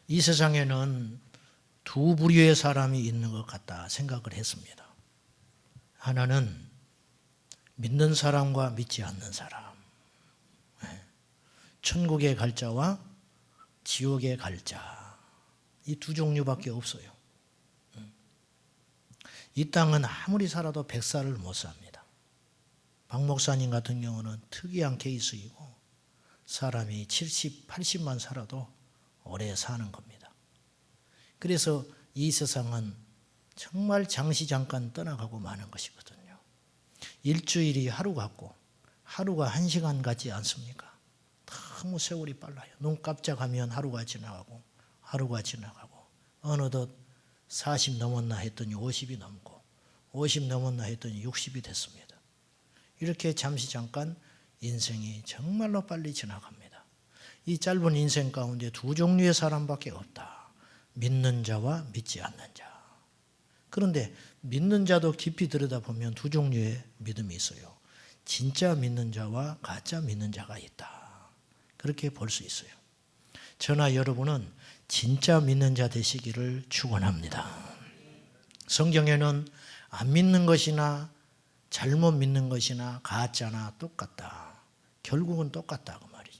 이 세상에는 두 부류의 사람이 있는 것 같다 생각을 했습니다. 하나는 믿는 사람과 믿지 않는 사람. 천국에 갈 자와 지옥에 갈 자. 이 두 종류밖에 없어요. 이 땅은 아무리 살아도 100살을 못 삽니다. 박 목사님 같은 경우는 특이한 케이스이고 사람이 70, 80만 살아도 오래 사는 겁니다. 그래서 이 세상은 정말 잠시 잠깐 떠나가고 마는 것이거든요. 일주일이 하루 같고 하루가 1시간 같지 않습니까? 너무 세월이 빨라요. 눈 깜짝하면 하루가 지나가고 하루가 지나가고 어느덧 40 넘었나 했더니 50이 넘고 50 넘었나 했더니 60이 됐습니다. 이렇게 잠시 잠깐 인생이 정말로 빨리 지나갑니다. 이 짧은 인생 가운데 두 종류의 사람밖에 없다. 믿는 자와 믿지 않는 자. 그런데 믿는 자도 깊이 들여다보면 두 종류의 믿음이 있어요. 진짜 믿는 자와 가짜 믿는 자가 있다. 그렇게 볼 수 있어요. 저나 여러분은 진짜 믿는 자 되시기를 축원합니다. 성경에는 안 믿는 것이나 잘못 믿는 것이나 가짜나 똑같다. 결국은 똑같다 그 말이죠.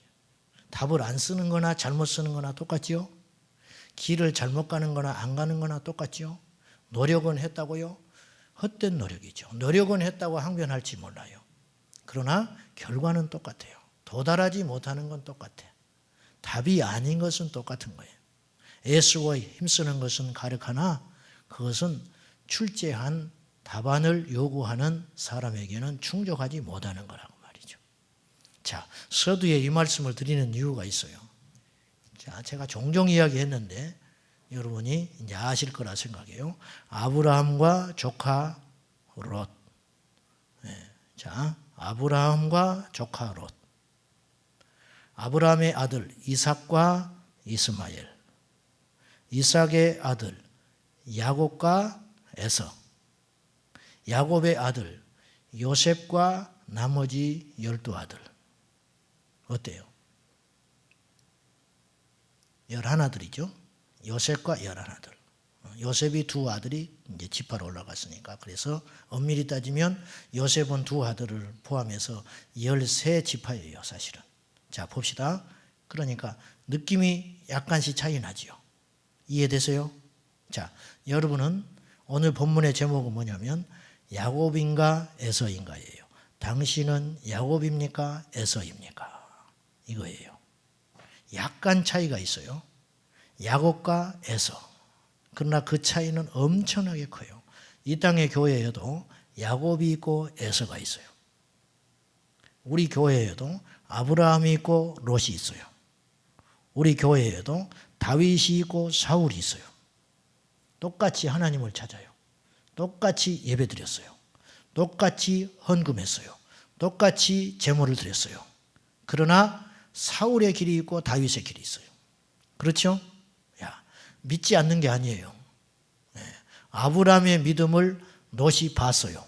답을 안 쓰는 거나 잘못 쓰는 거나 똑같죠. 길을 잘못 가는 거나 안 가는 거나 똑같죠. 노력은 했다고요? 헛된 노력이죠. 노력은 했다고 항변할지 몰라요. 그러나 결과는 똑같아요. 도달하지 못하는 건 똑같아. 답이 아닌 것은 똑같은 거예요. 애쓰고 힘쓰는 것은 가력하나 그것은 출제한 답안을 요구하는 사람에게는 충족하지 못하는 거라고 말이죠. 자, 서두에 이 말씀을 드리는 이유가 있어요. 자, 제가 종종 이야기했는데 여러분이 이제 아실 거라 생각해요. 아브라함과 조카 롯. 자, 아브라함과 조카 롯. 아브라함의 아들 이삭과 이스마엘. 이삭의 아들 야곱과 에서. 야곱의 아들 요셉과 나머지 12아들. 어때요? 11아들이죠. 요셉과 11아들. 요셉이 두 아들이 이제 지파로 올라갔으니까. 그래서 엄밀히 따지면 요셉은 두 아들을 포함해서 13지파예요, 사실은. 자, 봅시다. 그러니까 느낌이 약간씩 차이 나지요. 이해되세요? 자, 여러분은 오늘 본문의 제목은 뭐냐면 야곱인가 에서인가예요. 당신은 야곱입니까? 에서입니까? 이거예요. 약간 차이가 있어요. 야곱과 에서. 그러나 그 차이는 엄청나게 커요. 이 땅의 교회에도 야곱이 있고 에서가 있어요. 우리 교회에도 아브라함이 있고 롯이 있어요. 우리 교회에도 다윗이 있고 사울이 있어요. 똑같이 하나님을 찾아요. 똑같이 예배드렸어요. 똑같이 헌금했어요. 똑같이 제물을 드렸어요. 그러나 사울의 길이 있고 다윗의 길이 있어요. 그렇죠? 야, 믿지 않는 게 아니에요. 아브라함의 믿음을 롯이 봤어요.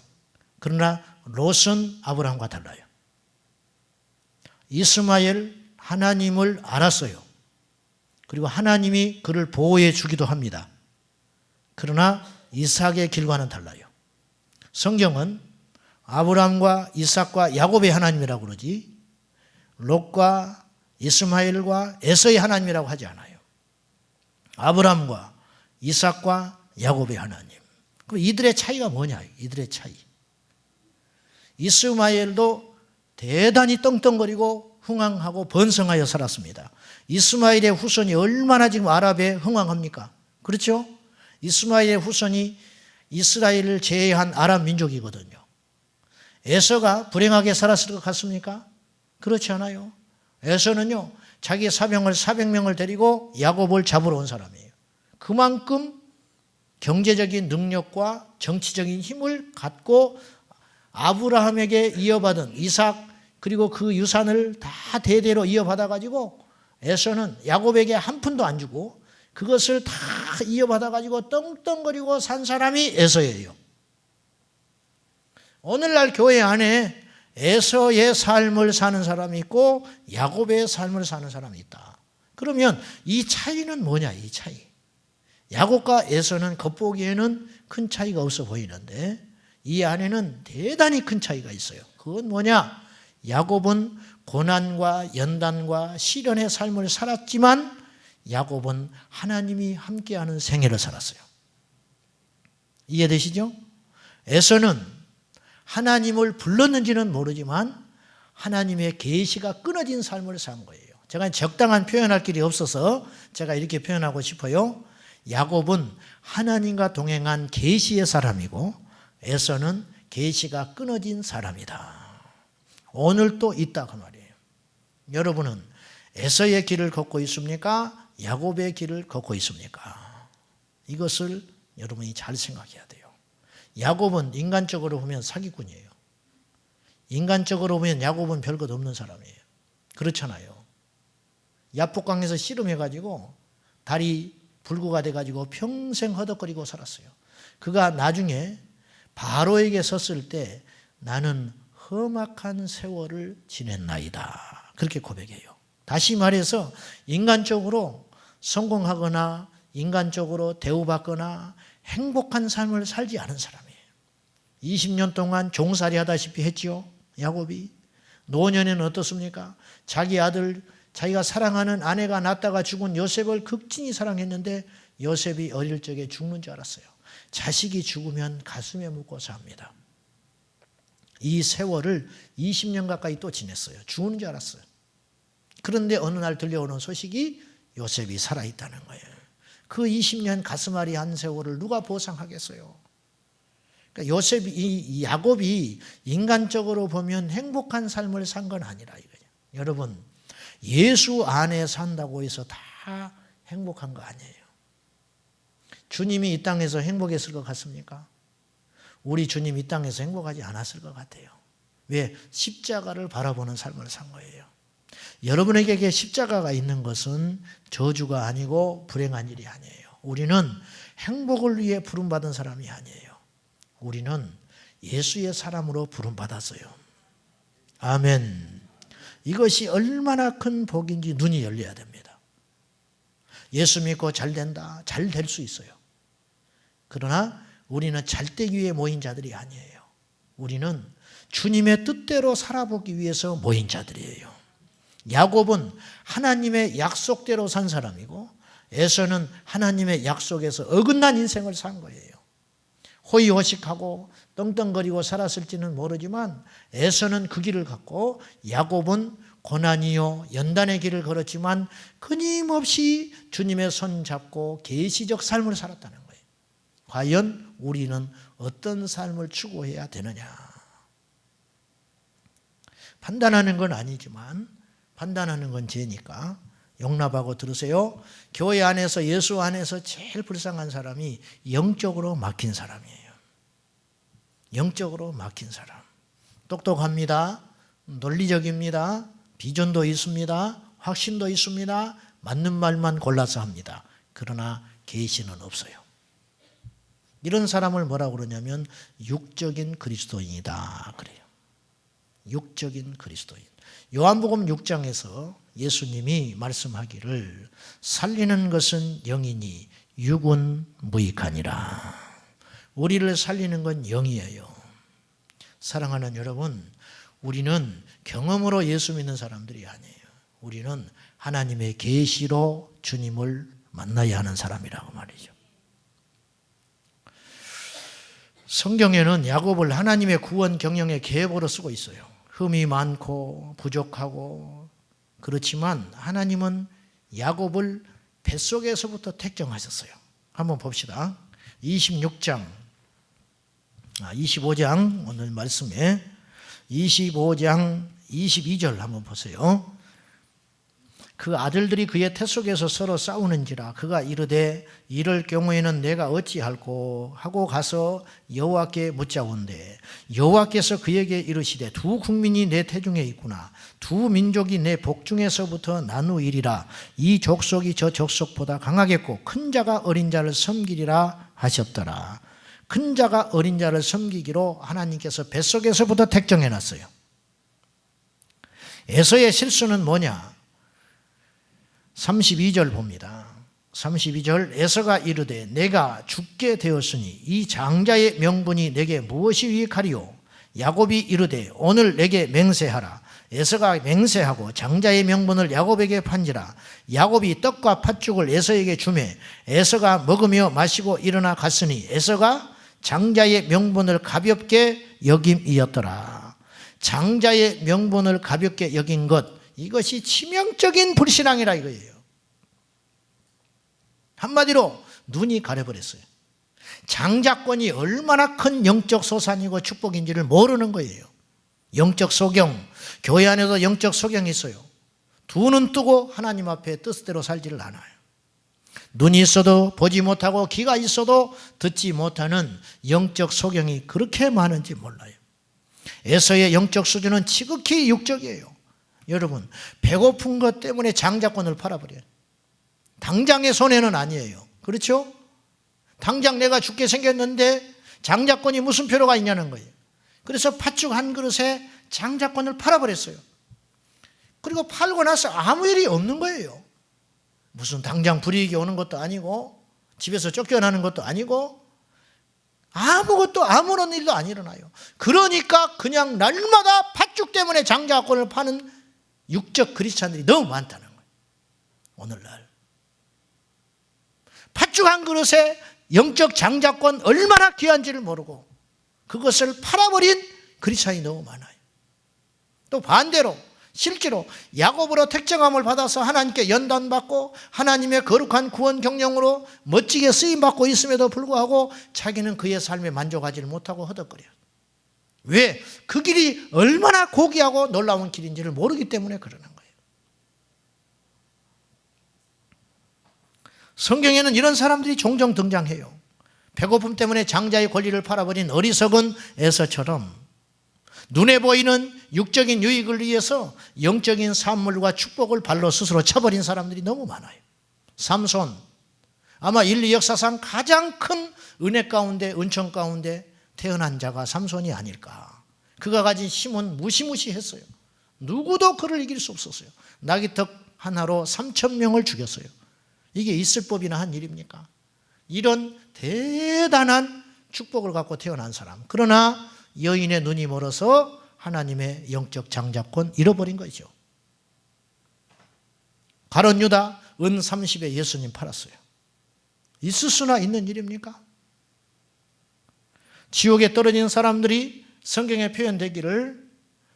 그러나 롯은 아브라함과 달라요. 이스마엘 하나님을 알았어요. 그리고 하나님이 그를 보호해 주기도 합니다. 그러나 이삭의 길과는 달라요. 성경은 아브라함과 이삭과 야곱의 하나님이라고 그러지 롯과 이스마엘과 에서의 하나님이라고 하지 않아요. 아브라함과 이삭과 야곱의 하나님. 그럼 이들의 차이가 뭐냐? 이들의 차이. 이스마엘도 대단히 떵떵거리고 흥황하고 번성하여 살았습니다. 이스마엘의 후손이 얼마나 지금 아랍에 흥황합니까? 그렇죠? 이스마엘의 후손이 이스라엘을 제외한 아랍 민족이거든요. 에서가 불행하게 살았을 것 같습니까? 그렇지 않아요. 에서는요, 자기 사병을 400명을 데리고 야곱을 잡으러 온 사람이에요. 그만큼 경제적인 능력과 정치적인 힘을 갖고 아브라함에게 이어받은 이삭 그리고 그 유산을 다 대대로 이어받아가지고 에서는 야곱에게 한 푼도 안 주고 그것을 다 이어받아가지고 떵떵거리고 산 사람이 에서예요. 오늘날 교회 안에 에서의 삶을 사는 사람이 있고 야곱의 삶을 사는 사람이 있다. 그러면 이 차이는 뭐냐, 이 차이. 야곱과 에서는 겉보기에는 큰 차이가 없어 보이는데 이 안에는 대단히 큰 차이가 있어요. 그건 뭐냐? 야곱은 고난과 연단과 시련의 삶을 살았지만 야곱은 하나님이 함께하는 생애를 살았어요. 이해되시죠? 에서는 하나님을 불렀는지는 모르지만 하나님의 계시가 끊어진 삶을 산 거예요. 제가 적당한 표현할 길이 없어서 제가 이렇게 표현하고 싶어요. 야곱은 하나님과 동행한 계시의 사람이고 에서는 계시가 끊어진 사람이다. 오늘도 있다 그 말이에요. 여러분은 에서의 길을 걷고 있습니까? 야곱의 길을 걷고 있습니까? 이것을 여러분이 잘 생각해야 돼요. 야곱은 인간적으로 보면 사기꾼이에요. 인간적으로 보면 야곱은 별것 없는 사람이에요. 그렇잖아요. 야복강에서 씨름해가지고 다리 불구가 돼가지고 평생 허덕거리고 살았어요. 그가 나중에 바로에게 섰을 때 나는 험악한 세월을 지냈나이다. 그렇게 고백해요. 다시 말해서 인간적으로 성공하거나 인간적으로 대우받거나 행복한 삶을 살지 않은 사람이에요. 20년 동안 종살이 하다시피 했지요. 야곱이. 노년에는 어떻습니까? 자기 아들, 자기가 사랑하는 아내가 낳다가 죽은 요셉을 극진히 사랑했는데 요셉이 어릴 적에 죽는 줄 알았어요. 자식이 죽으면 가슴에 묻고 삽니다. 이 세월을 20년 가까이 또 지냈어요. 죽는 줄 알았어요. 그런데 어느 날 들려오는 소식이 요셉이 살아있다는 거예요. 그 20년 가슴앓이 한 세월을 누가 보상하겠어요? 그러니까 요셉이, 이 야곱이 인간적으로 보면 행복한 삶을 산 건 아니라 이거예요. 여러분, 예수 안에 산다고 해서 다 행복한 거 아니에요. 주님이 이 땅에서 행복했을 것 같습니까? 우리 주님 이 땅에서 행복하지 않았을 것 같아요. 왜? 십자가를 바라보는 삶을 산 거예요. 여러분에게 십자가가 있는 것은 저주가 아니고 불행한 일이 아니에요. 우리는 행복을 위해 부름받은 사람이 아니에요. 우리는 예수의 사람으로 부름받았어요. 아멘. 이것이 얼마나 큰 복인지 눈이 열려야 됩니다. 예수 믿고 잘 된다. 잘 될 수 있어요. 그러나 우리는 잘되기 위해 모인 자들이 아니에요. 우리는 주님의 뜻대로 살아보기 위해서 모인 자들이에요. 야곱은 하나님의 약속대로 산 사람이고 에서는 하나님의 약속에서 어긋난 인생을 산 거예요. 호의호식하고 떵떵거리고 살았을지는 모르지만 에서는 그 길을 갔고 야곱은 고난이요 연단의 길을 걸었지만 끊임없이 주님의 손 잡고 계시적 삶을 살았다는 거예요. 과연 우리는 어떤 삶을 추구해야 되느냐? 판단하는 건 아니지만 판단하는 건 죄니까 용납하고 들으세요. 교회 안에서 예수 안에서 제일 불쌍한 사람이 영적으로 막힌 사람이에요. 영적으로 막힌 사람. 똑똑합니다. 논리적입니다. 비전도 있습니다. 확신도 있습니다. 맞는 말만 골라서 합니다. 그러나 계시는 없어요. 이런 사람을 뭐라고 그러냐면 육적인 그리스도인이다 그래요. 육적인 그리스도인. 요한복음 6장에서 예수님이 말씀하기를 살리는 것은 영이니 육은 무익하니라. 우리를 살리는 건 영이에요. 사랑하는 여러분, 우리는 경험으로 예수 믿는 사람들이 아니에요. 우리는 하나님의 계시로 주님을 만나야 하는 사람이라고 말이죠. 성경에는 야곱을 하나님의 구원 경영의 계보로 쓰고 있어요. 흠이 많고 부족하고 그렇지만 하나님은 야곱을 뱃속에서부터 택정하셨어요. 한번 봅시다. 25장 오늘 말씀에 25장 22절 한번 보세요. 그 아들들이 그의 태 속에서 서로 싸우는지라 그가 이르되 이럴 경우에는 내가 어찌할꼬 하고 가서 여호와께 묻자온대 여호와께서 그에게 이르시되 두 국민이 내 태중에 있구나 두 민족이 내 복중에서부터 나누이리라 이 족속이 저 족속보다 강하겠고 큰 자가 어린 자를 섬기리라 하셨더라. 큰 자가 어린 자를 섬기기로 하나님께서 뱃속에서부터 택정해놨어요. 에서의 실수는 뭐냐? 32절 봅니다. 32절 에서가 이르되 내가 죽게 되었으니 이 장자의 명분이 내게 무엇이 유익하리요? 야곱이 이르되 오늘 내게 맹세하라. 에서가 맹세하고 장자의 명분을 야곱에게 판지라. 야곱이 떡과 팥죽을 에서에게 주매 에서가 먹으며 마시고 일어나 갔으니 에서가 장자의 명분을 가볍게 여김이었더라. 장자의 명분을 가볍게 여긴 것, 이것이 치명적인 불신앙이라 이거예요. 한마디로 눈이 가려버렸어요. 장자권이 얼마나 큰 영적 소산이고 축복인지를 모르는 거예요. 영적 소경, 교회 안에도 영적 소경이 있어요. 두 눈 뜨고 하나님 앞에 뜻대로 살지를 않아요. 눈이 있어도 보지 못하고 귀가 있어도 듣지 못하는 영적 소경이 그렇게 많은지 몰라요. 에서의 영적 수준은 지극히 육적이에요. 여러분, 배고픈 것 때문에 장자권을 팔아버려요. 당장의 손해는 아니에요. 그렇죠? 당장 내가 죽게 생겼는데 장자권이 무슨 필요가 있냐는 거예요. 그래서 팥죽 한 그릇에 장자권을 팔아버렸어요. 그리고 팔고 나서 아무 일이 없는 거예요. 무슨 당장 불이익이 오는 것도 아니고 집에서 쫓겨나는 것도 아니고 아무것도 아무런 일도 안 일어나요. 그러니까 그냥 날마다 팥죽 때문에 장자권을 파는 육적 크리스찬들이 너무 많다는 거예요. 오늘날 팥죽 한 그릇에 영적 장자권 얼마나 귀한지를 모르고 그것을 팔아버린 크리스찬이 너무 많아요. 또 반대로 실제로 야곱으로 택정함을 받아서 하나님께 연단받고 하나님의 거룩한 구원 경영으로 멋지게 쓰임받고 있음에도 불구하고 자기는 그의 삶에 만족하지를 못하고 허덕거려요. 왜? 그 길이 얼마나 고귀하고 놀라운 길인지를 모르기 때문에 그러는 거예요. 성경에는 이런 사람들이 종종 등장해요. 배고픔 때문에 장자의 권리를 팔아버린 어리석은 에서처럼 눈에 보이는 육적인 유익을 위해서 영적인 산물과 축복을 발로 스스로 쳐버린 사람들이 너무 많아요. 삼손, 아마 인류 역사상 가장 큰 은혜 가운데, 은총 가운데 태어난 자가 삼손이 아닐까. 그가 가진 힘은 무시무시했어요. 누구도 그를 이길 수 없었어요. 나귀떡 하나로 3,000명을 죽였어요. 이게 있을 법이나 한 일입니까? 이런 대단한 축복을 갖고 태어난 사람. 그러나 여인의 눈이 멀어서 하나님의 영적 장자권 잃어버린 거죠. 가룟 유다 은 30에 예수님 팔았어요. 있을 수나 있는 일입니까? 지옥에 떨어진 사람들이 성경에 표현되기를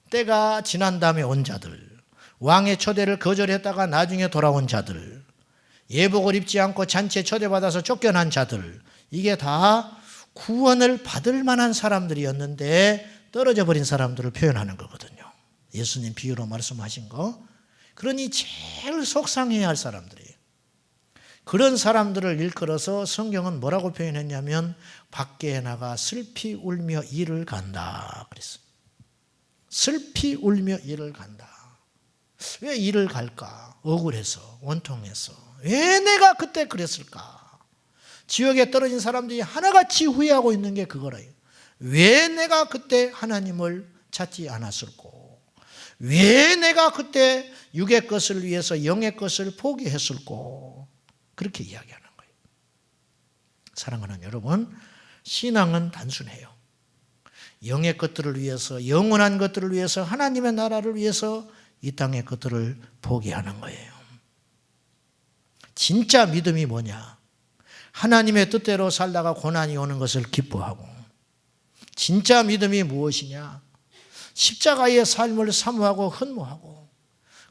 때가 지난 다음에 온 자들, 왕의 초대를 거절했다가 나중에 돌아온 자들, 예복을 입지 않고 잔치에 초대받아서 쫓겨난 자들, 이게 다 구원을 받을 만한 사람들이었는데 떨어져 버린 사람들을 표현하는 거거든요. 예수님 비유로 말씀하신 거. 그러니 제일 속상해야 할 사람들이에요. 그런 사람들을 일컬어서 성경은 뭐라고 표현했냐면 밖에 나가 슬피 울며 이를 간다 그랬어요. 슬피 울며 이를 간다. 왜 이를 갈까? 억울해서, 원통해서. 왜 내가 그때 그랬을까? 지옥에 떨어진 사람들이 하나같이 후회하고 있는 게 그거래요. 왜 내가 그때 하나님을 찾지 않았을꼬? 왜 내가 그때 육의 것을 위해서 영의 것을 포기했을꼬? 그렇게 이야기하는 거예요. 사랑하는 여러분, 신앙은 단순해요. 영의 것들을 위해서, 영원한 것들을 위해서, 하나님의 나라를 위해서 이 땅의 것들을 포기하는 거예요. 진짜 믿음이 뭐냐? 하나님의 뜻대로 살다가 고난이 오는 것을 기뻐하고, 진짜 믿음이 무엇이냐? 십자가의 삶을 사모하고 헌모하고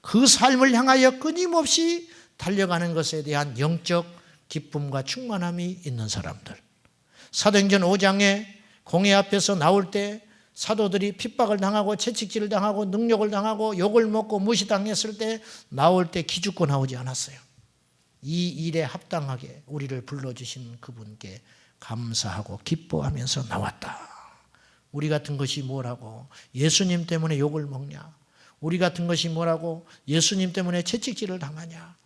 그 삶을 향하여 끊임없이 달려가는 것에 대한 영적 기쁨과 충만함이 있는 사람들. 사도행전 5장에 공회 앞에서 나올 때 사도들이 핍박을 당하고 채찍질을 당하고 능욕을 당하고 욕을 먹고 무시당했을 때 나올 때 기죽고 나오지 않았어요. 이 일에 합당하게 우리를 불러주신 그분께 감사하고 기뻐하면서 나왔다. 우리 같은 것이 뭐라고 예수님 때문에 욕을 먹냐? 우리 같은 것이 뭐라고 예수님 때문에 채찍질을 당하냐?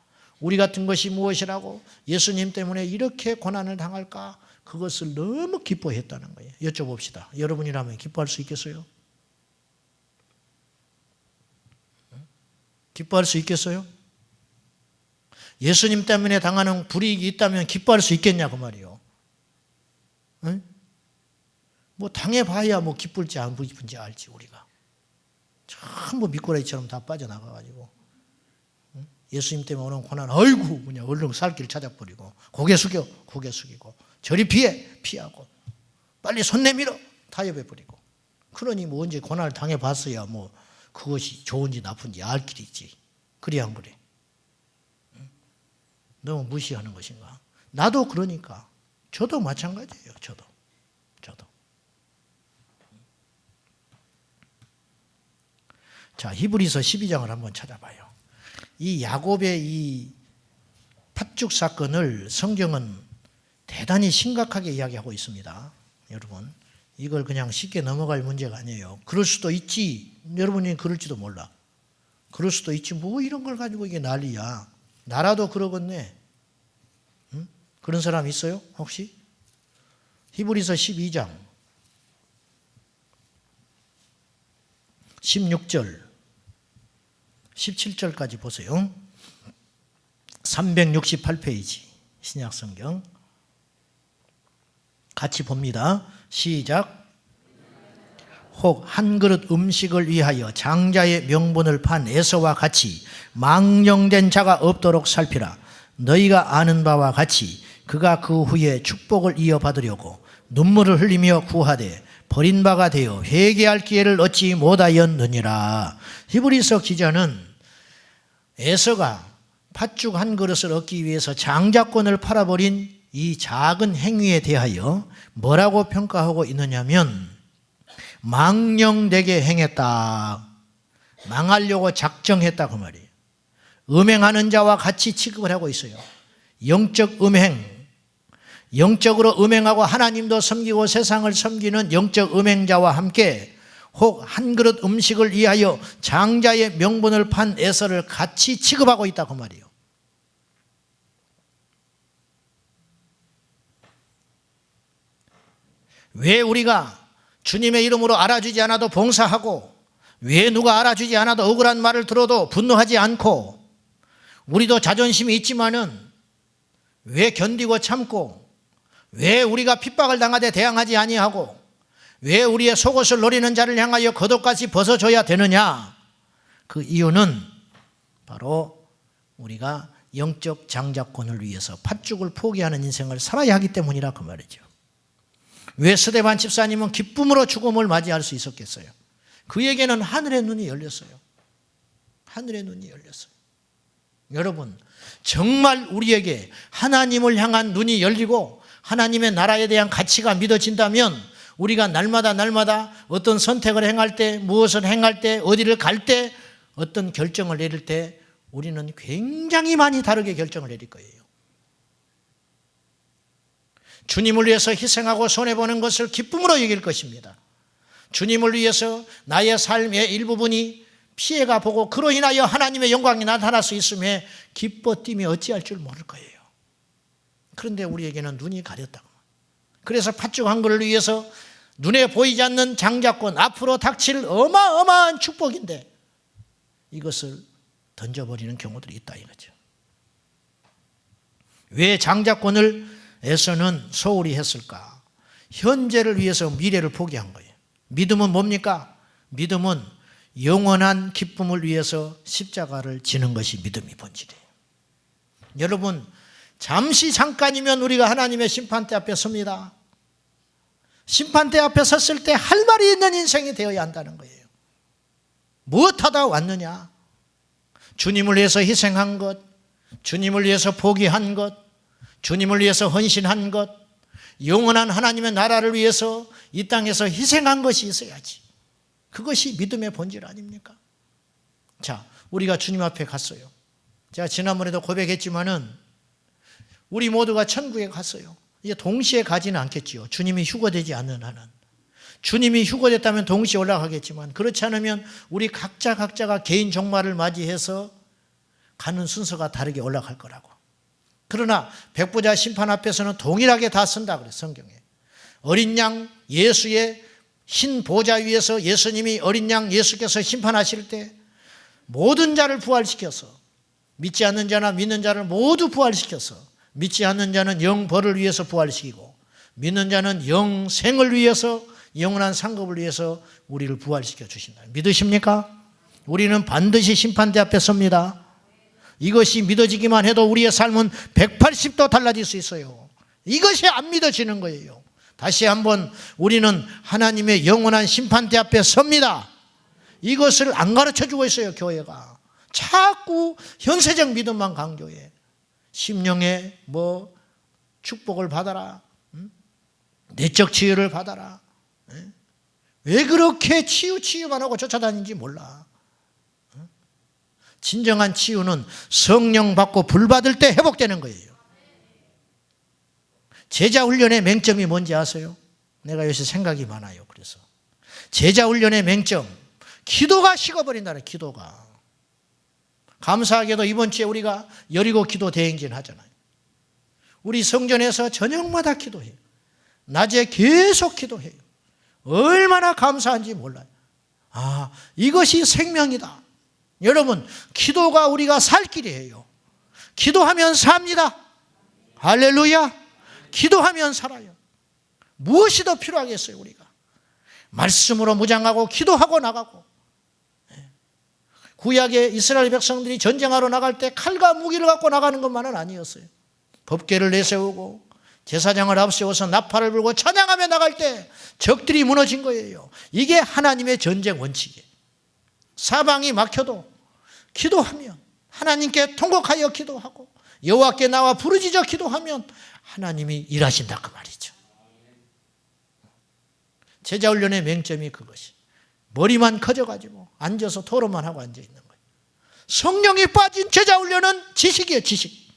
우리 같은 것이 무엇이라고 예수님 때문에 이렇게 고난을 당할까? 그것을 너무 기뻐했다는 거예요. 여쭤봅시다. 여러분이라면 기뻐할 수 있겠어요? 기뻐할 수 있겠어요? 예수님 때문에 당하는 불이익이 있다면 기뻐할 수 있겠냐 그 말이요. 응? 뭐 당해봐야 뭐 기쁠지 안 기쁜지 알지 우리가. 전부 미꾸라지처럼 다 빠져나가가지고 예수님 때문에 오는 고난, 아이고 그냥 얼른 살 길 찾아버리고 고개 숙이고 저리 피하고 빨리 손 내밀어 타협해버리고. 그러니 뭐 언제 고난을 당해봤어야 뭐 그것이 좋은지 나쁜지 알 길이 있지. 그래 안 그래? 너무 무시하는 것인가? 나도 그러니까. 저도 마찬가지예요. 저도. 자, 히브리서 12장을 한번 찾아봐요. 이 야곱의 이 팥죽 사건을 성경은 대단히 심각하게 이야기하고 있습니다. 여러분, 이걸 그냥 쉽게 넘어갈 문제가 아니에요. 그럴 수도 있지. 여러분이 그럴지도 몰라. 그럴 수도 있지. 뭐 이런 걸 가지고 이게 난리야. 나라도 그러겠네. 응? 그런 사람 있어요? 혹시? 히브리서 12장 16절 17절까지 보세요. 368페이지 신약성경 같이 봅니다. 시작. 혹 한 그릇 음식을 위하여 장자의 명분을 판 에서와 같이 망령된 자가 없도록 살피라. 너희가 아는 바와 같이 그가 그 후에 축복을 이어받으려고 눈물을 흘리며 구하되 버린 바가 되어 회개할 기회를 얻지 못하였느니라. 히브리서 기자는 에서가 팥죽 한 그릇을 얻기 위해서 장자권을 팔아버린 이 작은 행위에 대하여 뭐라고 평가하고 있느냐면 망령되게 행했다. 망하려고 작정했다 그 말이에요. 음행하는 자와 같이 취급을 하고 있어요. 영적 음행. 영적으로 음행하고 하나님도 섬기고 세상을 섬기는 영적 음행자와 함께 혹 한 그릇 음식을 위하여 장자의 명분을 판 에서를 같이 취급하고 있다 그 말이에요. 왜 우리가 주님의 이름으로 알아주지 않아도 봉사하고 왜 누가 알아주지 않아도 억울한 말을 들어도 분노하지 않고 우리도 자존심이 있지만은 왜 견디고 참고 왜 우리가 핍박을 당하되 대항하지 아니하고 왜 우리의 속옷을 노리는 자를 향하여 겉옷까지 벗어줘야 되느냐? 그 이유는 바로 우리가 영적 장자권을 위해서 팥죽을 포기하는 인생을 살아야 하기 때문이라 그 말이죠. 왜 스데반 집사님은 기쁨으로 죽음을 맞이할 수 있었겠어요? 그에게는 하늘의 눈이 열렸어요. 하늘의 눈이 열렸어요. 여러분, 정말 우리에게 하나님을 향한 눈이 열리고 하나님의 나라에 대한 가치가 믿어진다면 우리가 날마다 어떤 선택을 행할 때, 무엇을 행할 때, 어디를 갈 때, 어떤 결정을 내릴 때 우리는 굉장히 많이 다르게 결정을 내릴 거예요. 주님을 위해서 희생하고 손해보는 것을 기쁨으로 여길 것입니다. 주님을 위해서 나의 삶의 일부분이 피해가 보고 그로 인하여 하나님의 영광이 나타날 수 있음에 기뻐 뛰며 어찌할 줄 모를 거예요. 그런데 우리에게는 눈이 가렸다고. 그래서 팥죽 한 그릇을 위해서 눈에 보이지 않는 장자권, 앞으로 닥칠 어마어마한 축복인데 이것을 던져버리는 경우들이 있다 이거죠. 왜 장자권을 에서는 소홀히 했을까? 현재를 위해서 미래를 포기한 거예요. 믿음은 뭡니까? 믿음은 영원한 기쁨을 위해서 십자가를 지는 것이 믿음의 본질이에요. 여러분, 잠깐이면 우리가 하나님의 심판대 앞에 섭니다. 심판대 앞에 섰을 때 할 말이 있는 인생이 되어야 한다는 거예요. 무엇하다 왔느냐? 주님을 위해서 희생한 것, 주님을 위해서 포기한 것, 주님을 위해서 헌신한 것, 영원한 하나님의 나라를 위해서 이 땅에서 희생한 것이 있어야지. 그것이 믿음의 본질 아닙니까? 자, 우리가 주님 앞에 갔어요. 제가 지난번에도 고백했지만은 우리 모두가 천국에 갔어요. 이제 동시에 가지는 않겠지요. 주님이 휴거되지 않는 한은. 주님이 휴거됐다면 동시에 올라가겠지만 그렇지 않으면 우리 각자가 개인 종말을 맞이해서 가는 순서가 다르게 올라갈 거라고. 그러나 백보자 심판 앞에서는 동일하게 다 선다 그래요. 성경에. 어린 양 예수의 흰 보좌 위에서 예수님이 어린 양 예수께서 심판하실 때 모든 자를 부활시켜서 믿지 않는 자나 믿는 자를 모두 부활시켜서 믿지 않는 자는 영벌을 위해서 부활시키고 믿는 자는 영생을 위해서 영원한 상급을 위해서 우리를 부활시켜 주신다. 믿으십니까? 우리는 반드시 심판대 앞에 섭니다. 이것이 믿어지기만 해도 우리의 삶은 180도 달라질 수 있어요. 이것이 안 믿어지는 거예요. 다시 한번 우리는 하나님의 영원한 심판대 앞에 섭니다. 이것을 안 가르쳐주고 있어요. 교회가 자꾸 현세적 믿음만 강조해. 심령의 축복을 받아라, 내적 치유를 받아라. 왜 그렇게 치유만 하고 쫓아다니는지 몰라. 진정한 치유는 성령 받고 불 받을 때 회복되는 거예요. 제자 훈련의 맹점이 뭔지 아세요? 내가 요새 생각이 많아요. 그래서 제자 훈련의 맹점, 기도가 식어버린다는. 기도가. 감사하게도 이번 주에 우리가 여리고 기도 대행진 하잖아요. 우리 성전에서 저녁마다 기도해요. 낮에 계속 기도해요. 얼마나 감사한지 몰라요. 이것이 생명이다. 여러분, 기도가 우리가 살 길이에요. 기도하면 삽니다. 할렐루야. 기도하면 살아요. 무엇이 더 필요하겠어요? 우리가 말씀으로 무장하고 기도하고 나가고. 구약의 이스라엘 백성들이 전쟁하러 나갈 때 칼과 무기를 갖고 나가는 것만은 아니었어요. 법궤를 내세우고 제사장을 앞세워서 나팔을 불고 찬양하며 나갈 때 적들이 무너진 거예요. 이게 하나님의 전쟁 원칙이에요. 사방이 막혀도 기도하면, 하나님께 통곡하여 기도하고 여호와께 나와 부르짖어 기도하면 하나님이 일하신다, 그 말이죠. 제자훈련의 맹점이 그것이. 머리만 커져가지고 앉아서 토론만 하고 앉아있는 거예요. 성령이 빠진 제자훈련은 지식이에요. 지식.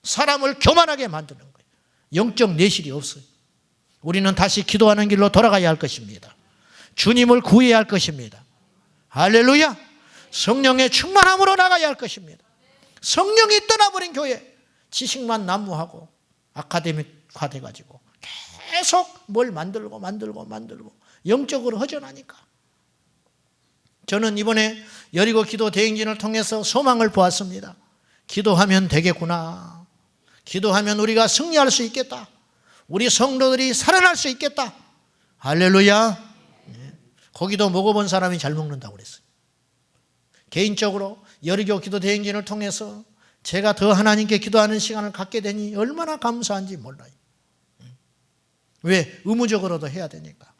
사람을 교만하게 만드는 거예요. 영적 내실이 없어요. 우리는 다시 기도하는 길로 돌아가야 할 것입니다. 주님을 구해야 할 것입니다. 할렐루야. 성령의 충만함으로 나가야 할 것입니다. 성령이 떠나버린 교회, 지식만 난무하고 아카데믹화 돼가지고 계속 뭘 만들고 영적으로 허전하니까. 저는 이번에 여리고 기도 대행진을 통해서 소망을 보았습니다. 기도하면 되겠구나. 기도하면 우리가 승리할 수 있겠다. 우리 성도들이 살아날 수 있겠다. 할렐루야. 고기도 먹어본 사람이 잘 먹는다고 그랬어요. 개인적으로 여리고 기도 대행진을 통해서 제가 더 하나님께 기도하는 시간을 갖게 되니 얼마나 감사한지 몰라요. 왜? 의무적으로도 해야 되니까.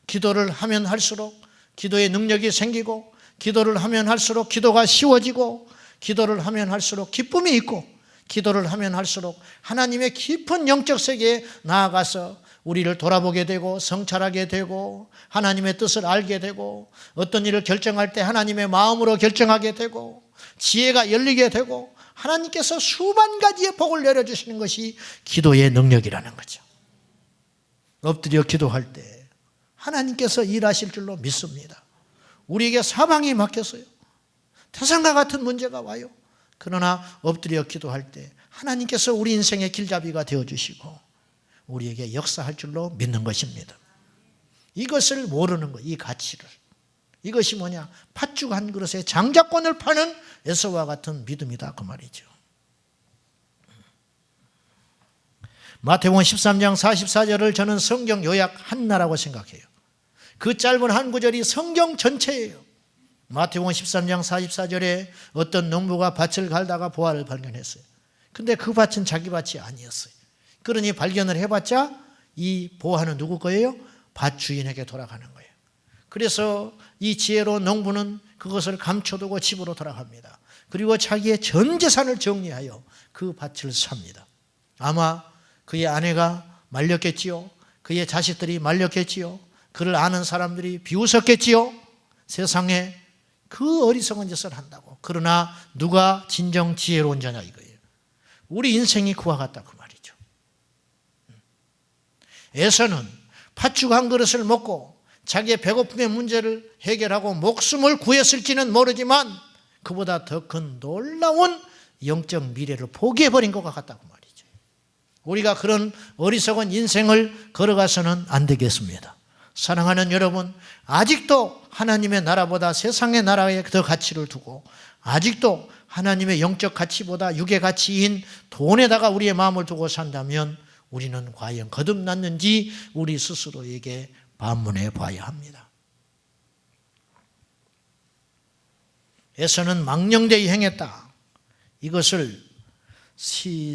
기도를 하면 할수록 기도의 능력이 생기고, 기도를 하면 할수록 기도가 쉬워지고, 기도를 하면 할수록 기쁨이 있고, 기도를 하면 할수록 하나님의 깊은 영적 세계에 나아가서 우리를 돌아보게 되고 성찰하게 되고 하나님의 뜻을 알게 되고 어떤 일을 결정할 때 하나님의 마음으로 결정하게 되고 지혜가 열리게 되고 하나님께서 수만 가지의 복을 내려주시는 것이 기도의 능력이라는 거죠. 엎드려 기도할 때 하나님께서 일하실 줄로 믿습니다. 우리에게 사방이 막혔어요. 태산과 같은 문제가 와요. 그러나 엎드려 기도할 때 하나님께서 우리 인생의 길잡이가 되어주시고 우리에게 역사할 줄로 믿는 것입니다. 이것을 모르는 거예요. 이 가치를. 이것이 뭐냐? 팥죽 한 그릇에 장자권을 파는 에서와 같은 믿음이다, 그 말이죠. 마태복음 13장 44절을 저는 성경 요약 한나라고 생각해요. 그 짧은 한 구절이 성경 전체예요. 마태복음 13장 44절에 어떤 농부가 밭을 갈다가 보화를 발견했어요. 근데 그 밭은 자기 밭이 아니었어요. 그러니 발견을 해봤자 이 보화는 누구 거예요? 밭 주인에게 돌아가는 거예요. 그래서 이 지혜로운 농부는 그것을 감춰두고 집으로 돌아갑니다. 그리고 자기의 전 재산을 정리하여 그 밭을 삽니다. 아마 그의 아내가 말렸겠지요. 그의 자식들이 말렸겠지요. 그를 아는 사람들이 비웃었겠지요. 세상에 그 어리석은 짓을 한다고. 그러나 누가 진정 지혜로운 자냐 이거예요. 우리 인생이 그와 같다 그 말이죠. 에서는 팥죽 한 그릇을 먹고 자기의 배고픔의 문제를 해결하고 목숨을 구했을지는 모르지만 그보다 더 큰 놀라운 영적 미래를 포기해버린 것과 같다고 말이죠. 우리가 그런 어리석은 인생을 걸어가서는 안 되겠습니다. 사랑하는 여러분, 아직도 하나님의 나라보다 세상의 나라에 더 가치를 두고 아직도 하나님의 영적 가치보다 육의 가치인 돈에다가 우리의 마음을 두고 산다면 우리는 과연 거듭났는지 우리 스스로에게 반문해 봐야 합니다. 에서는 망령되이 행했다. 이것을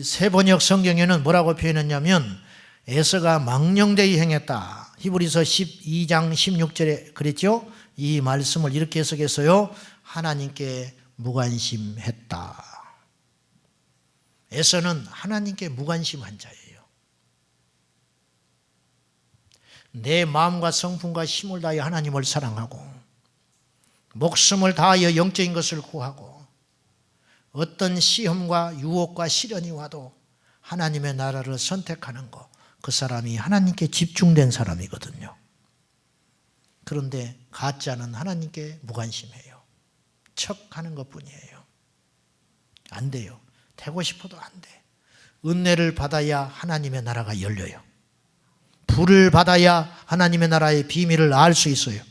세번역 성경에는 뭐라고 표현했냐면 에서가 망령되이 행했다. 히브리서 12장 16절에 그랬죠. 이 말씀을 이렇게 해석했어요. 하나님께 무관심했다. 에서는 하나님께 무관심한 자예요. 내 마음과 성품과 힘을 다하여 하나님을 사랑하고 목숨을 다하여 영적인 것을 구하고 어떤 시험과 유혹과 시련이 와도 하나님의 나라를 선택하는 것, 그 사람이 하나님께 집중된 사람이거든요. 그런데 가짜는 하나님께 무관심해요. 척하는 것뿐이에요. 안 돼요. 되고 싶어도 안 돼. 은혜를 받아야 하나님의 나라가 열려요. 불을 받아야 하나님의 나라의 비밀을 알 수 있어요.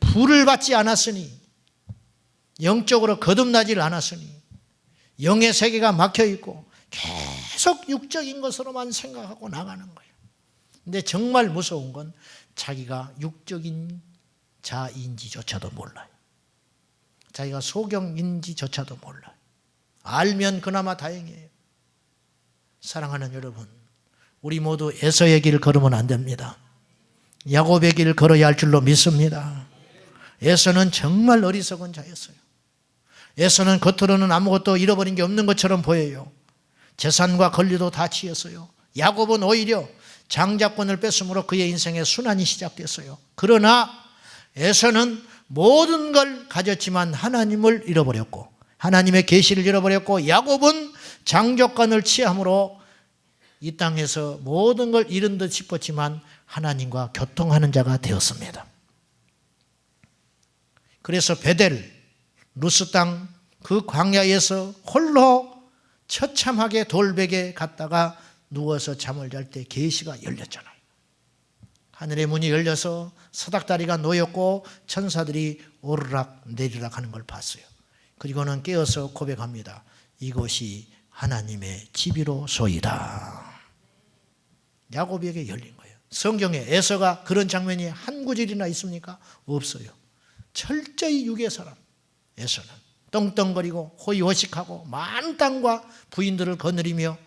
불을 받지 않았으니, 영적으로 거듭나질 않았으니, 영의 세계가 막혀 있고 계속 육적인 것으로만 생각하고 나가는 거예요. 근데 정말 무서운 건 자기가 육적인 자인지조차도 몰라요. 자기가 소경인지조차도 몰라요. 알면 그나마 다행이에요. 사랑하는 여러분, 우리 모두 에서의 길을 걸으면 안 됩니다. 야곱의 길을 걸어야 할 줄로 믿습니다. 에서는 정말 어리석은 자였어요. 에서는 겉으로는 아무것도 잃어버린 게 없는 것처럼 보여요. 재산과 권리도 다 취했어요. 야곱은 오히려 장자권을 뺐으므로 그의 인생의 순환이 시작됐어요. 그러나 에서는 모든 걸 가졌지만 하나님을 잃어버렸고 하나님의 계시를 잃어버렸고, 야곱은 장자권을 취함으로 이 땅에서 모든 걸 잃은 듯 싶었지만 하나님과 교통하는 자가 되었습니다. 그래서 베델, 루스 땅 그 광야에서 홀로 처참하게 돌베개 갔다가 누워서 잠을 잘 때 계시가 열렸잖아요. 하늘의 문이 열려서 사닥다리가 놓였고 천사들이 오르락 내리락 하는 걸 봤어요. 그리고는 깨어서 고백합니다. 이곳이 하나님의 집이로소이다. 야곱에게 열린 거예요. 성경에 에서가 그런 장면이 한 구절이나 있습니까? 없어요. 철저히 육의 사람 에서는 떵떵거리고 호의호식하고 많은 땅과 부인들을 거느리며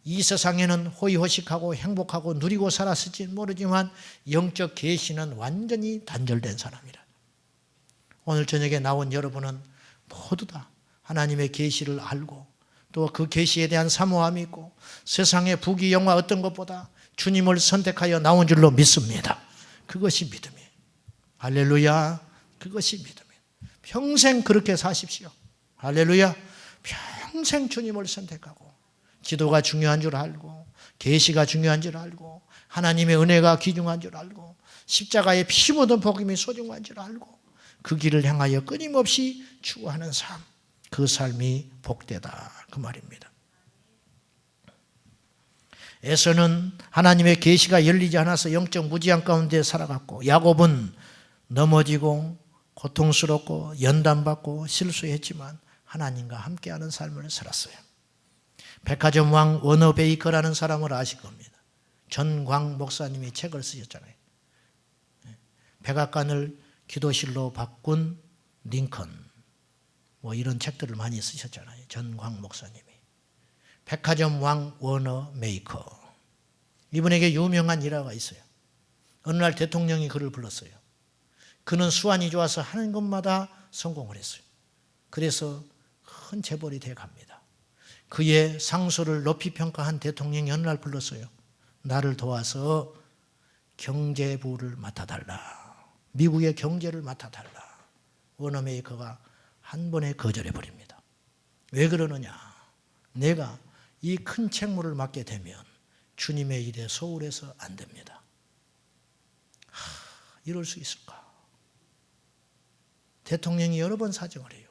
이 세상에는 호의호식하고 행복하고 누리고 살았을지 모르지만 영적 계시는 완전히 단절된 사람이라. 오늘 저녁에 나온 여러분은 모두 다 하나님의 계시를 알고 또 그 계시에 대한 사모함이 있고 세상의 부귀 영화 어떤 것보다 주님을 선택하여 나온 줄로 믿습니다. 그것이 믿음이에요. 할렐루야. 그것이 믿음이에요. 평생 그렇게 사십시오. 할렐루야. 평생 주님을 선택하고 기도가 중요한 줄 알고 계시가 중요한 줄 알고 하나님의 은혜가 귀중한 줄 알고 십자가의 피 묻은 복음이 소중한 줄 알고 그 길을 향하여 끊임없이 추구하는 삶, 그 삶이 복되다 그 말입니다. 에서는 하나님의 계시가 열리지 않아서 영적 무지한 가운데 살아갔고, 야곱은 넘어지고 고통스럽고 연단받고 실수했지만 하나님과 함께하는 삶을 살았어요. 백화점 왕 워너 베이커라는 사람을 아실 겁니다. 전광 목사님이 책을 쓰셨잖아요. 백악관을 기도실로 바꾼 링컨, 뭐 이런 책들을 많이 쓰셨잖아요. 전광 목사님이. 백화점 왕 워너 메이커. 이분에게 유명한 일화가 있어요. 어느 날 대통령이 그를 불렀어요. 그는 수완이 좋아서 하는 것마다 성공을 했어요. 그래서 큰 재벌이 돼 갑니다. 그의 상소를 높이 평가한 대통령이 어느 날 불렀어요. 나를 도와서 경제부를 맡아달라. 미국의 경제를 맡아달라. 워너메이커가 한 번에 거절해버립니다. 왜 그러느냐? 내가 이 큰 책무를 맡게 되면 주님의 일에 소홀해서 안 됩니다. 이럴 수 있을까? 대통령이 여러 번 사정을 해요.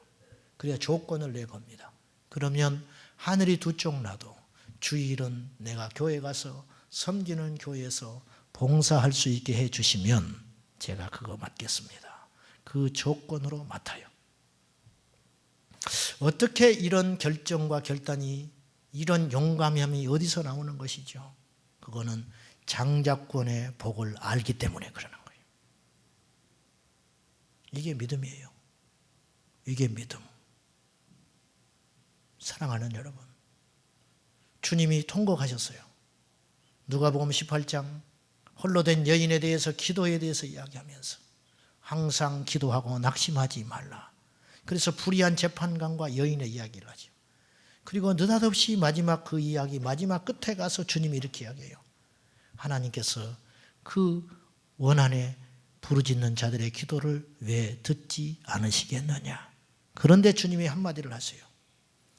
그래야 조건을 내겁니다. 그러면 하늘이 두 쪽 나도 주일은 내가 교회 가서 섬기는 교회에서 봉사할 수 있게 해주시면 제가 그거 맡겠습니다. 그 조건으로 맡아요. 어떻게 이런 결정과 결단이, 이런 용감함이 어디서 나오는 것이죠? 그거는 장자권의 복을 알기 때문에 그러는 거예요. 이게 믿음이에요. 이게 믿음. 사랑하는 여러분, 주님이 통곡하셨어요. 누가복음 18장 홀로 된 여인에 대해서, 기도에 대해서 이야기하면서 항상 기도하고 낙심하지 말라. 그래서 불의한 재판관과 여인의 이야기를 하죠. 그리고 느닷없이 마지막 그 이야기, 마지막 끝에 가서 주님이 이렇게 이야기해요. 하나님께서 그 원한에 부르짖는 자들의 기도를 왜 듣지 않으시겠느냐. 그런데 주님이 한마디를 하세요.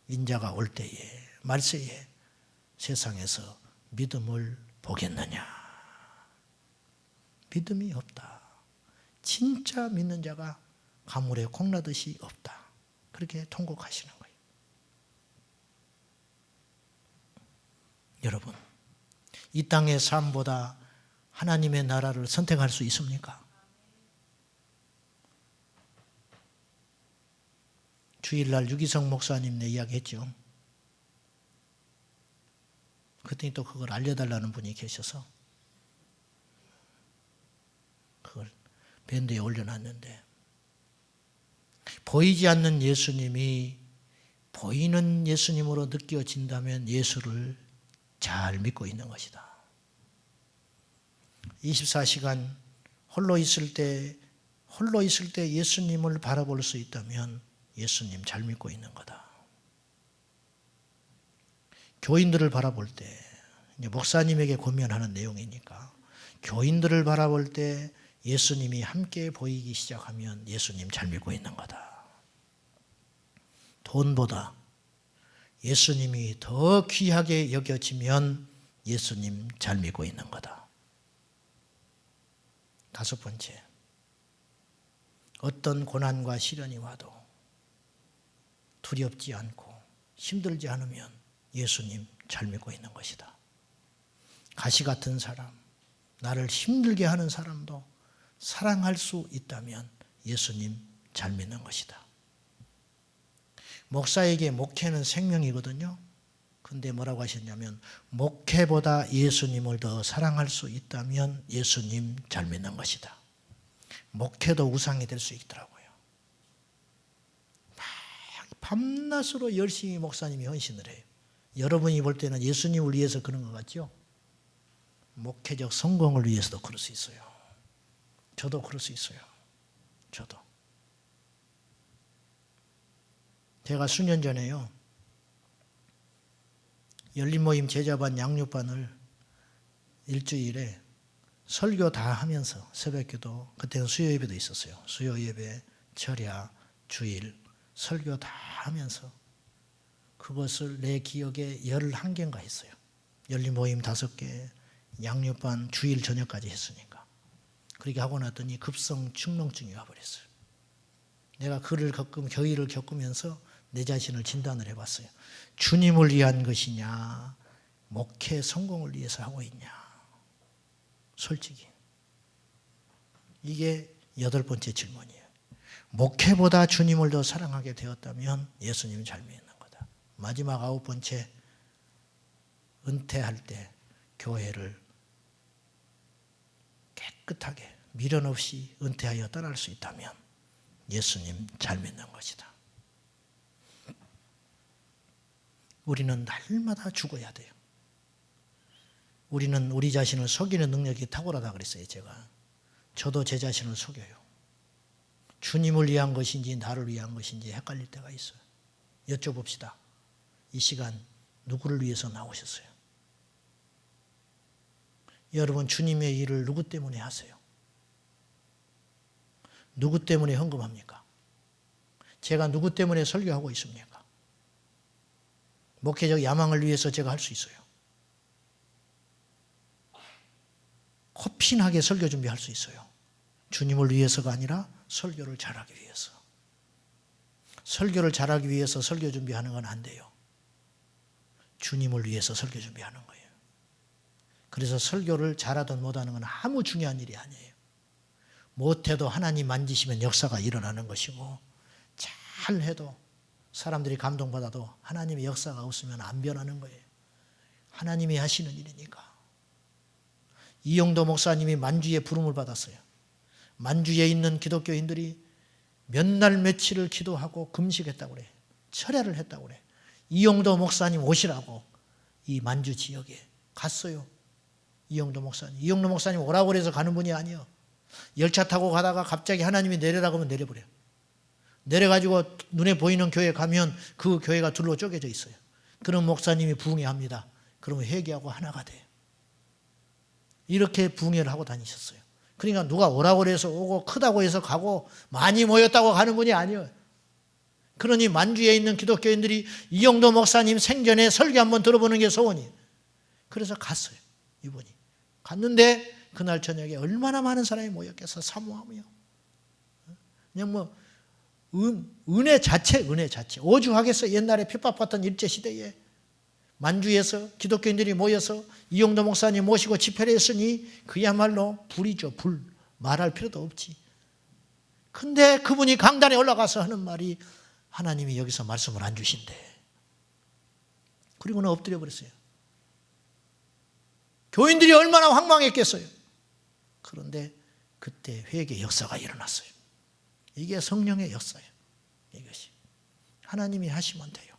인자가 올 때에, 말세에 세상에서 믿음을 보겠느냐. 믿음이 없다. 진짜 믿는 자가 가물에 콩나듯이 없다. 그렇게 통곡하시는 거예요. 여러분, 이 땅의 삶보다 하나님의 나라를 선택할 수 있습니까? 주일날 유기성 목사님 내 이야기했죠. 그랬더니 또 그걸 알려달라는 분이 계셔서 그걸 밴드에 올려놨는데, 보이지 않는 예수님이 보이는 예수님으로 느껴진다면 예수를 잘 믿고 있는 것이다. 24시간 홀로 있을 때 예수님을 바라볼 수 있다면 예수님 잘 믿고 있는 거다. 교인들을 바라볼 때, 이제 목사님에게 권면하는 내용이니까, 교인들을 바라볼 때 예수님이 함께 보이기 시작하면 예수님 잘 믿고 있는 거다. 돈보다 예수님이 더 귀하게 여겨지면 예수님 잘 믿고 있는 거다. 5번째, 어떤 고난과 시련이 와도 두렵지 않고 힘들지 않으면 예수님 잘 믿고 있는 것이다. 가시 같은 사람, 나를 힘들게 하는 사람도 사랑할 수 있다면 예수님 잘 믿는 것이다. 목사에게 목회는 생명이거든요. 근데 뭐라고 하셨냐면, 목회보다 예수님을 더 사랑할 수 있다면 예수님 잘 믿는 것이다. 목회도 우상이 될 수 있더라고요. 막 밤낮으로 열심히 목사님이 헌신을 해요. 여러분이 볼 때는 예수님을 위해서 그런 것 같죠? 목회적 성공을 위해서도 그럴 수 있어요. 저도 그럴 수 있어요. 저도. 제가 수년 전에요, 열린모임 제자반 양육반을 일주일에 설교 다 하면서, 새벽기도, 그때는 수요예배도 있었어요. 수요예배, 철야, 주일, 설교 다 하면서 그것을 내 기억에 11개인가 했어요. 열린모임 5개, 양육반 주일 저녁까지 했으니까. 그렇게 하고 났더니 급성 축농증이 와버렸어요. 내가 교회를 겪으면서 내 자신을 진단을 해봤어요. 주님을 위한 것이냐, 목회 성공을 위해서 하고 있냐. 솔직히 이게 8번째 질문이에요. 목회보다 주님을 더 사랑하게 되었다면 예수님을 잘 믿는 거다. 마지막 9번째, 은퇴할 때 교회를 깨끗하게 미련 없이 은퇴하여 떠날 수 있다면 예수님 잘 믿는 것이다. 우리는 날마다 죽어야 돼요. 우리는 우리 자신을 속이는 능력이 탁월하다 그랬어요, 제가. 저도 제 자신을 속여요. 주님을 위한 것인지 나를 위한 것인지 헷갈릴 때가 있어요. 여쭤봅시다. 이 시간 누구를 위해서 나오셨어요? 여러분, 주님의 일을 누구 때문에 하세요? 누구 때문에 헌금합니까? 제가 누구 때문에 설교하고 있습니까? 목회적 야망을 위해서 제가 할 수 있어요. 코핀하게 설교 준비할 수 있어요. 주님을 위해서가 아니라 설교를 잘하기 위해서. 설교를 잘하기 위해서 설교 준비하는 건 안 돼요. 주님을 위해서 설교 준비하는 거예요. 그래서 설교를 잘하든 못하는 건 아무 중요한 일이 아니에요. 못해도 하나님 만지시면 역사가 일어나는 것이고, 잘해도 사람들이 감동받아도 하나님의 역사가 없으면 안 변하는 거예요. 하나님이 하시는 일이니까. 이영도 목사님이 만주에 부름을 받았어요. 만주에 있는 기독교인들이 몇 날 며칠을 기도하고 금식했다고 그래. 철야를 했다고 그래. 이영도 목사님 오시라고 이 만주 지역에 갔어요. 이영도 목사님 오라고 그래서 가는 분이 아니에요. 열차 타고 가다가 갑자기 하나님이 내려라고 하면 내려버려요. 내려가지고 눈에 보이는 교회 가면 그 교회가 둘로 쪼개져 있어요. 그럼 목사님이 부흥회합니다. 그러면 회개하고 하나가 돼요. 이렇게 부흥회를 하고 다니셨어요. 그러니까 누가 오라고 해서 오고 크다고 해서 가고 많이 모였다고 가는 분이 아니에요. 그러니 만주에 있는 기독교인들이 이영도 목사님 생전에 설교 한번 들어보는 게 소원이에요. 그래서 갔어요. 이분이. 갔는데 그날 저녁에 얼마나 많은 사람이 모였겠어. 사모하며. 그냥 뭐 은혜 자체. 오죽하겠어. 옛날에 핍박받던 일제시대에 만주에서 기독교인들이 모여서 이영도 목사님 모시고 집회를 했으니 그야말로 불이죠. 불. 말할 필요도 없지. 근데 그분이 강단에 올라가서 하는 말이 하나님이 여기서 말씀을 안 주신대. 그리고는 엎드려 버렸어요. 교인들이 얼마나 황망했겠어요. 그런데 그때 회개 역사가 일어났어요. 이게 성령의 역사예요. 이것이. 하나님이 하시면 돼요.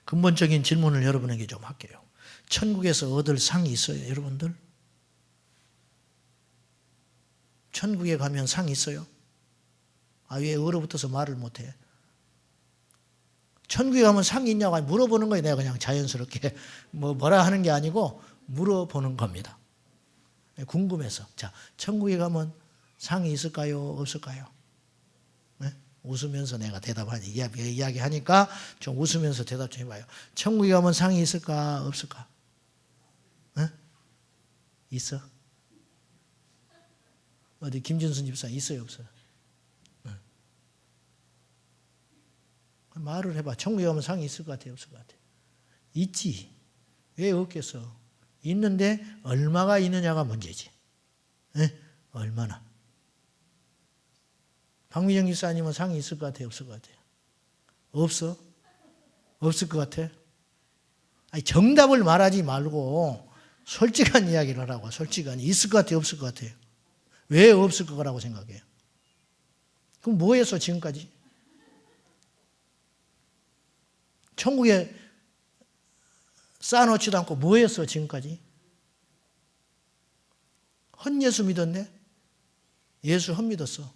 근본적인 질문을 여러분에게 좀 할게요. 천국에서 얻을 상이 있어요, 여러분들? 천국에 가면 상이 있어요? 왜 얼어붙어서 말을 못해? 천국에 가면 상이 있냐고 물어보는 거예요. 내가 그냥 자연스럽게 뭐라 하는 게 아니고 물어보는 겁니다. 궁금해서. 자, 천국에 가면 상이 있을까요? 없을까요? 네? 웃으면서 내가 대답하니 이야기하니까 좀 웃으면서 대답 좀 해봐요. 천국에 가면 상이 있을까? 없을까? 네? 있어? 어디 김준순 집사 있어요? 없어요? 네. 말을 해봐. 천국에 가면 상이 있을 것 같아요? 없을 것 같아요? 있지. 왜 없겠어? 있는데 얼마가 있느냐가 문제지. 네? 얼마나? 박미정 집사님은 상이 있을 것 같아요? 없을 것 같아요? 없어? 없을 것 같아? 아니, 정답을 말하지 말고 솔직한 이야기를 하라고. 솔직한. 있을 것 같아요? 없을 것 같아요? 왜 없을 거라고 생각해요? 그럼 뭐 했어 지금까지? 천국에 쌓아놓지도 않고 뭐 했어 지금까지? 헛 예수 믿었네? 예수 헛 믿었어.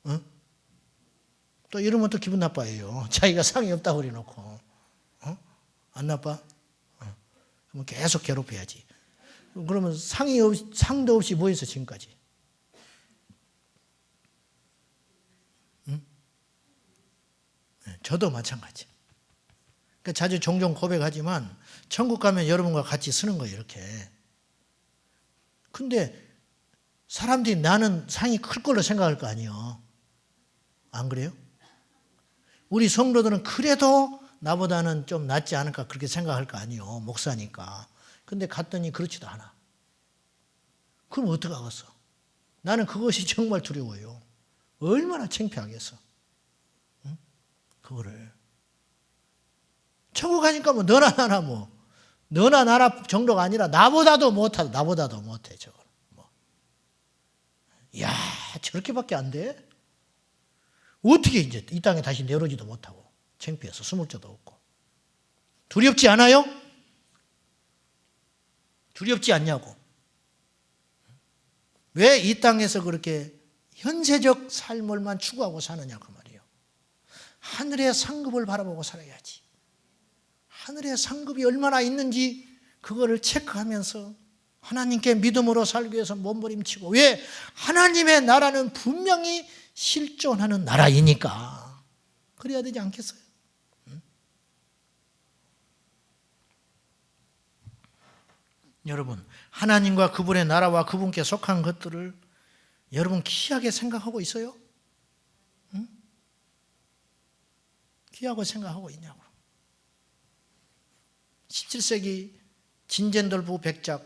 어? 또 이러면 또 기분 나빠해요. 자기가 상이 없다고 그래놓고. 어? 안 나빠? 그러면 계속 괴롭혀야지. 그러면 상도 없이 뭐 했어 지금까지? 응? 저도 마찬가지. 그러니까 자주 종종 고백하지만 천국 가면 여러분과 같이 쓰는 거예요. 이렇게. 근데 사람들이 나는 상이 클 걸로 생각할 거 아니에요. 안 그래요? 우리 성도들은 그래도 나보다는 좀 낫지 않을까 그렇게 생각할 거 아니에요. 목사니까. 근데 갔더니 그렇지도 않아. 그럼 어떡하겠어? 나는 그것이 정말 두려워요. 얼마나 창피하겠어. 응? 그거를. 천국 가니까 뭐 너나 나나 뭐. 너나 나나 정도가 아니라 나보다도 못하다. 나보다도 못해 저걸. 뭐. 야, 저렇게밖에 안 돼? 어떻게 이제 이 땅에 다시 내려오지도 못하고 창피해서 숨을 데도 없고. 두렵지 않아요? 두렵지 않냐고. 왜 이 땅에서 그렇게 현세적 삶을만 추구하고 사느냐 그 말이에요. 하늘의 상급을 바라보고 살아야지. 하늘의 상급이 얼마나 있는지 그거를 체크하면서 하나님께 믿음으로 살기 위해서 몸부림치고. 왜? 하나님의 나라는 분명히 실존하는 나라이니까. 그래야 되지 않겠어요? 응? 여러분, 하나님과 그분의 나라와 그분께 속한 것들을 여러분 귀하게 생각하고 있어요? 응? 귀하고 생각하고 있냐고. 17세기 진젠돌프 백작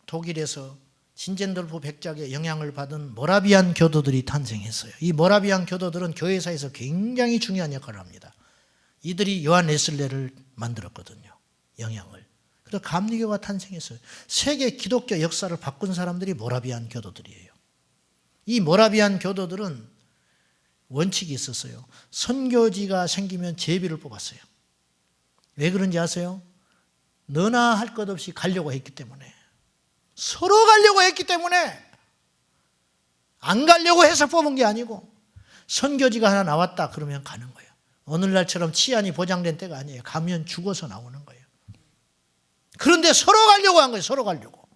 독일에서 신젠돌프 백작의 영향을 받은 모라비안 교도들이 탄생했어요. 이 모라비안 교도들은 교회사에서 굉장히 중요한 역할을 합니다. 이들이 요한 웨슬레를 만들었거든요. 영향을. 그래서 감리교가 탄생했어요. 세계 기독교 역사를 바꾼 사람들이 모라비안 교도들이에요. 이 모라비안 교도들은 원칙이 있었어요. 선교지가 생기면 제비를 뽑았어요. 왜 그런지 아세요? 너나 할 것 없이 가려고 했기 때문에. 서로 가려고 했기 때문에. 안 가려고 해서 뽑은 게 아니고 선교지가 하나 나왔다 그러면 가는 거예요. 오늘날처럼 치안이 보장된 때가 아니에요. 가면 죽어서 나오는 거예요. 그런데 서로 가려고 한 거예요. 서로 가려고.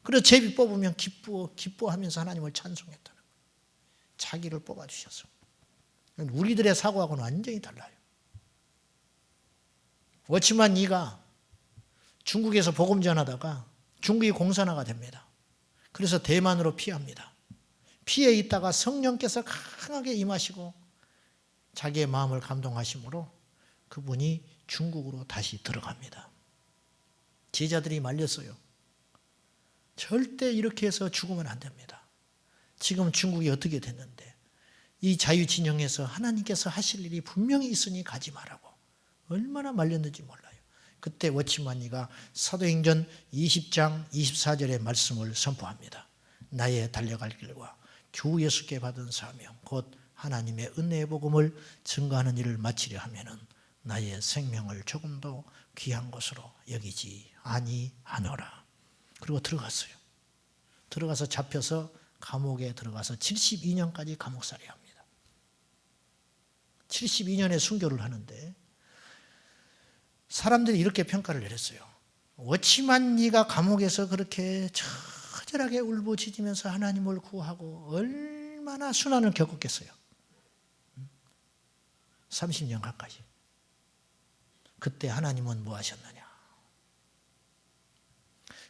그래서 제비 뽑으면 기뻐하면서 하나님을 찬송했다는 거예요. 자기를 뽑아주셔서. 우리들의 사고하고는 완전히 달라요. 워치만 이가 중국에서 복음 전하다가 중국이 공산화가 됩니다. 그래서 대만으로 피합니다. 피해 있다가 성령께서 강하게 임하시고 자기의 마음을 감동하심으로 그분이 중국으로 다시 들어갑니다. 제자들이 말렸어요. 절대 이렇게 해서 죽으면 안 됩니다. 지금 중국이 어떻게 됐는데 이 자유진영에서 하나님께서 하실 일이 분명히 있으니 가지 말라고 얼마나 말렸는지 몰라요. 그때 워치만이가 사도행전 20장 24절의 말씀을 선포합니다. 나의 달려갈 길과 주 예수께 받은 사명 곧 하나님의 은혜의 복음을 증거하는 일을 마치려 하면은 나의 생명을 조금도 귀한 것으로 여기지 아니하노라. 그리고 들어갔어요. 들어가서 잡혀서 감옥에 들어가서 72년까지 감옥살이 합니다. 72년의 순교를 하는데 사람들이 이렇게 평가를 내렸어요. 워치만니가 감옥에서 그렇게 처절하게 울부짖으면서 하나님을 구하고 얼마나 순환을 겪었겠어요. 30년 가까이. 그때 하나님은 뭐 하셨느냐.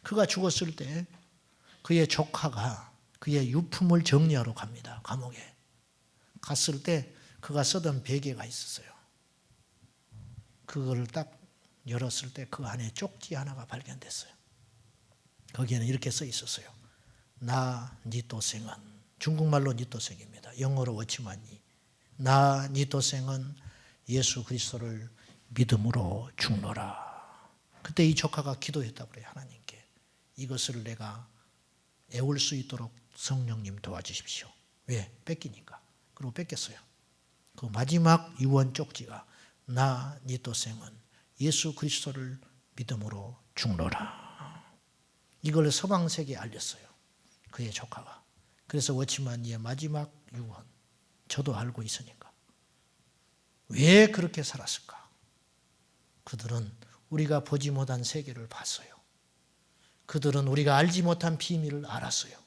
그가 죽었을 때 그의 조카가 그의 유품을 정리하러 갑니다. 감옥에. 갔을 때 그가 쓰던 베개가 있었어요. 그걸 딱 열었을 때 그 안에 쪽지 하나가 발견됐어요. 거기에는 이렇게 써 있었어요. 나 니또생은, 중국말로 니또생입니다. 영어로 워치만니. 나 니또생은 예수 그리스도를 믿음으로 죽노라. 그때 이 조카가 기도했다고 그래요. 하나님께. 이것을 내가 애울 수 있도록 성령님 도와주십시오. 왜? 뺏기니까. 그리고 뺏겼어요. 그 마지막 유언 쪽지가 나 니또생은 예수 그리스도를 믿음으로 죽노라. 이걸 서방 세계에 알렸어요. 그의 조카가. 그래서 워치만니의 마지막 유언. 저도 알고 있으니까. 왜 그렇게 살았을까? 그들은 우리가 보지 못한 세계를 봤어요. 그들은 우리가 알지 못한 비밀을 알았어요.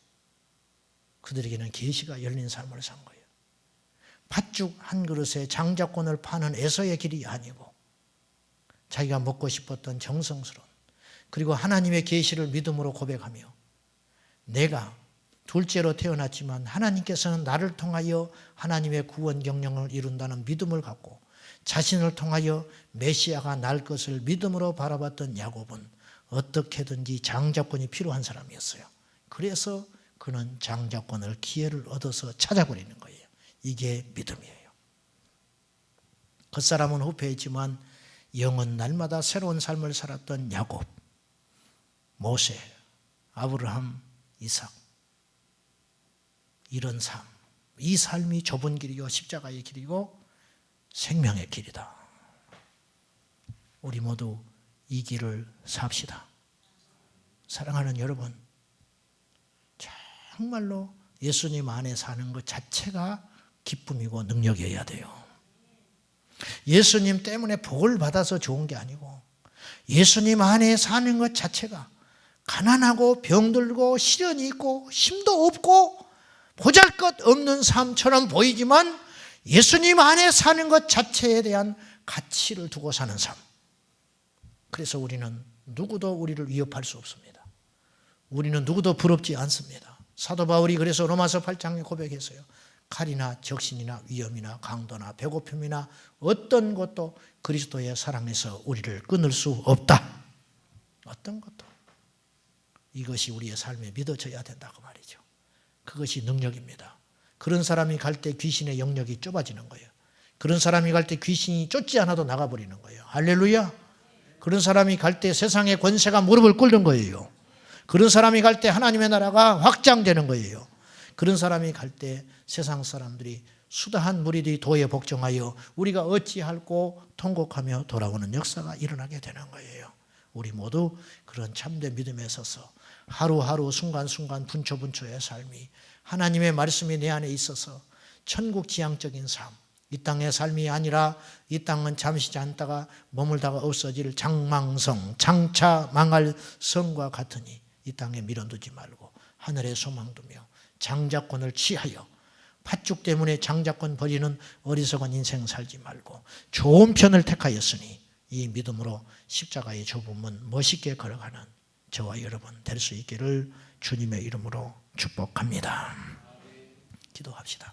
그들에게는 계시가 열린 삶을 산 거예요. 팥죽 한 그릇에 장자권을 파는 에서의 길이 아니고 자기가 먹고 싶었던 정성스러운 그리고 하나님의 계시를 믿음으로 고백하며 내가 둘째로 태어났지만 하나님께서는 나를 통하여 하나님의 구원 경영을 이룬다는 믿음을 갖고 자신을 통하여 메시아가 날 것을 믿음으로 바라봤던 야곱은 어떻게든지 장자권이 필요한 사람이었어요. 그래서 그는 장자권을 기회를 얻어서 찾아버리는 거예요. 이게 믿음이에요. 겉사람은 후패했지만 영은 날마다 새로운 삶을 살았던 야곱, 모세, 아브라함, 이삭. 이런 삶, 이 삶이 좁은 길이요 십자가의 길이고 생명의 길이다. 우리 모두 이 길을 삽시다. 사랑하는 여러분, 정말로 예수님 안에 사는 것 자체가 기쁨이고 능력이어야 돼요. 예수님 때문에 복을 받아서 좋은 게 아니고 예수님 안에 사는 것 자체가 가난하고 병들고 시련이 있고 힘도 없고 보잘것없는 삶처럼 보이지만 예수님 안에 사는 것 자체에 대한 가치를 두고 사는 삶. 그래서 우리는 누구도 우리를 위협할 수 없습니다. 우리는 누구도 부럽지 않습니다. 사도 바울이 그래서 로마서 8장에 고백했어요. 칼이나 적신이나 위험이나 강도나 배고픔이나 어떤 것도 그리스도의 사랑에서 우리를 끊을 수 없다. 어떤 것도. 이것이 우리의 삶에 믿어져야 된다고 말이죠. 그것이 능력입니다. 그런 사람이 갈 때 귀신의 영역이 좁아지는 거예요. 그런 사람이 갈 때 귀신이 쫓지 않아도 나가버리는 거예요. 할렐루야. 그런 사람이 갈 때 세상의 권세가 무릎을 꿇는 거예요. 그런 사람이 갈 때 하나님의 나라가 확장되는 거예요. 그런 사람이 갈 때 세상 사람들이 수다한 무리들이 도에 복종하여 우리가 어찌할꼬 통곡하며 돌아오는 역사가 일어나게 되는 거예요. 우리 모두 그런 참된 믿음에 서서 하루하루 순간순간 분초분초의 삶이 하나님의 말씀이 내 안에 있어서 천국 지향적인 삶, 이 땅의 삶이 아니라 이 땅은 잠시 잠다가 머물다가 없어질 장망성, 장차 망할 성과 같으니 이 땅에 밀어두지 말고 하늘에 소망 두며 장자권을 취하여 팥죽 때문에 장자권 버리는 어리석은 인생 살지 말고 좋은 편을 택하였으니 이 믿음으로 십자가의 좁은 문 멋있게 걸어가는 저와 여러분 될 수 있기를 주님의 이름으로 축복합니다. 기도합시다.